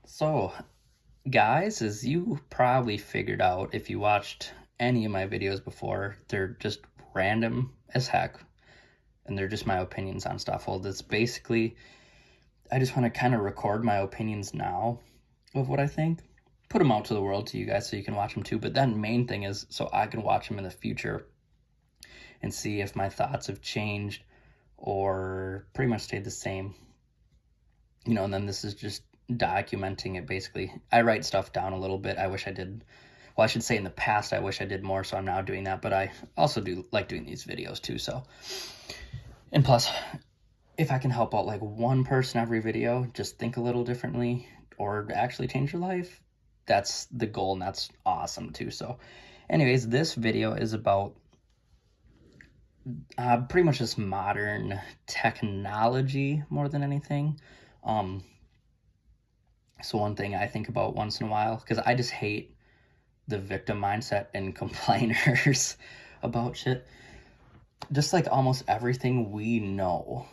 So, guys, as you probably figured out if you watched any of my videos before, they're just random as heck, and they're just my opinions on stuff. Well, that's basically, I just want to kind of record my opinions now of what I think, put them out to the world to you guys so you can watch them too. But then, main thing is so I can watch them in the future and see if my thoughts have changed or pretty much stayed the same. And then this is just documenting it basically. I write stuff down a little bit. I wish I did. Well, I should say in the past, I wish I did more, so I'm now doing that. But I also do like doing these videos too. So, and plus, if I can help out like one person every video, just think a little differently or actually change your life, that's the goal, and that's awesome too. So, anyways, this video is about pretty much just modern technology more than anything. So one thing I think about once in a while, because I just hate the victim mindset and complainers about shit. Just like almost everything we know,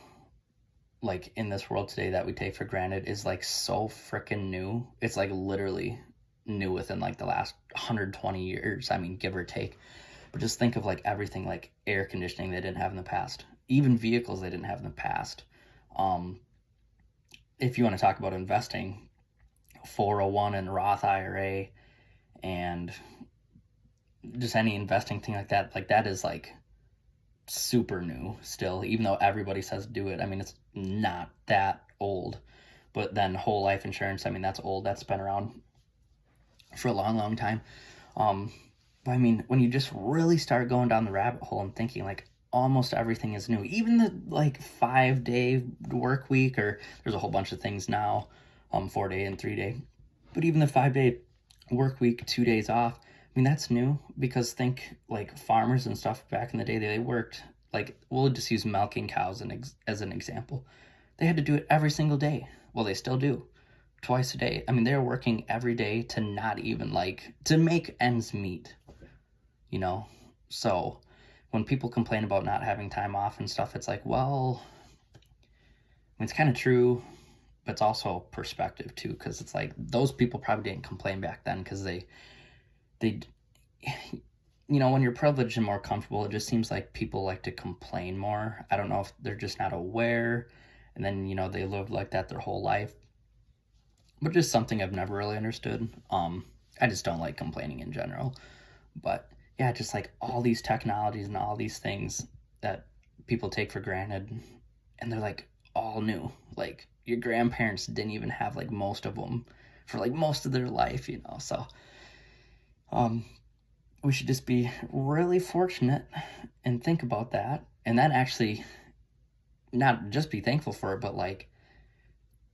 like in this world today that we take for granted is like so freaking new. It's like literally new within like the last 120 years. I mean, give or take. But just think of like everything, like air conditioning they didn't have in the past, even vehicles they didn't have in the past. If you want to talk about investing, 401 and Roth IRA and just any investing thing like that is like super new still, even though everybody says do it. I mean, it's not that old. But then whole life insurance, I mean, that's old. That's been around for a long, long time. But I mean, when you just really start going down the rabbit hole and thinking like almost everything is new, even the like 5-day work week, or there's a whole bunch of things now, 4-day and 3-day, but even the 5-day work week, 2 days off, I mean, that's new. Because think like farmers and stuff back in the day, they worked like, we'll just use milking cows as an example. They had to do it every single day. Well, they still do, twice a day. I mean, they're working every day to not even like to make ends meet, you know? So when people complain about not having time off and stuff, it's like, well, I mean, it's kind of true, but it's also perspective too, because it's like those people probably didn't complain back then because they when you're privileged and more comfortable, it just seems like people like to complain more. I don't know if they're just not aware, and then they lived like that their whole life, but just something I've never really understood. I just don't like complaining in general. But yeah, just like all these technologies and all these things that people take for granted, and they're like all new. Like your grandparents didn't even have like most of them for like most of their life. So we should just be really fortunate and think about that, and then actually not just be thankful for it, but like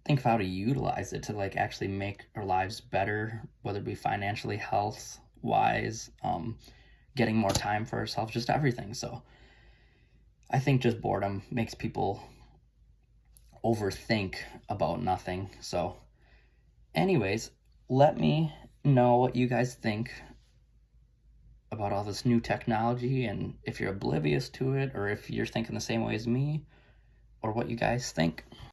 think of how to utilize it to like actually make our lives better, whether it be financially, health wise, getting more time for ourselves, just everything. So I think just boredom makes people overthink about nothing. So anyways, let me know what you guys think about all this new technology, and if you're oblivious to it, or if you're thinking the same way as me, or what you guys think.